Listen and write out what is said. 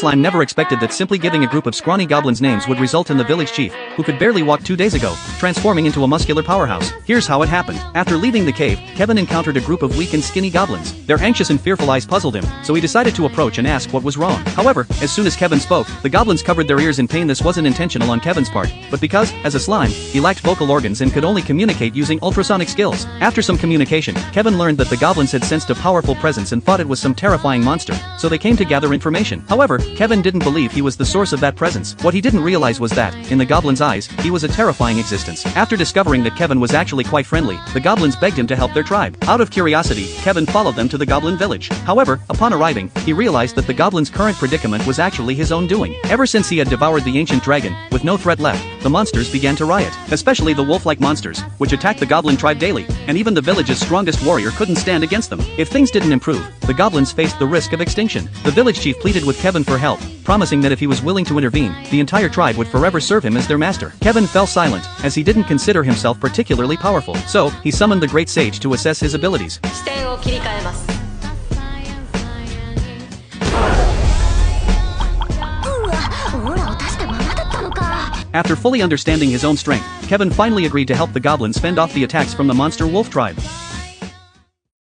slime never expected that simply giving a group of scrawny goblins names would result in the village chief, who could barely walk 2 days ago, transforming into a muscular powerhouse. Here's how it happened. After leaving the cave, Kevin encountered a group of weak and skinny goblins. Their anxious and fearful eyes puzzled him, so he decided to approach and ask what was wrong. However, as soon as Kevin spoke, the goblins covered their ears in pain. This wasn't intentional on Kevin's part, but because, as a slime, he lacked vocal organs and could only communicate using ultrasonic skills. After some communication, Kevin learned that the goblins had sensed a powerful presence and thought it was some terrifying monster, so they came to gather information. However, Kevin didn't believe he was the source of that presence. What he didn't realize was that, in the goblins' eyes, he was a terrifying existence. After discovering that Kevin was actually quite friendly, the goblins begged him to help their tribe. Out of curiosity, Kevin followed them to the goblin village. However, upon arriving, he realized that the goblin's current predicament was actually his own doing. Ever since he had devoured the ancient dragon, with no threat left, the monsters began to riot, especially the wolf-like monsters, which attacked the goblin tribe daily, and even the village's strongest warrior couldn't stand against them. If things didn't improve, the goblins faced the risk of extinction. The village chief pleaded with Kevin for help, promising that if he was willing to intervene, the entire tribe would forever serve him as their master. Kevin fell silent, as he didn't consider himself particularly powerful, so he summoned the great sage to assess his abilities. After fully understanding his own strength, Kevin finally agreed to help the goblins fend off the attacks from the monster wolf tribe.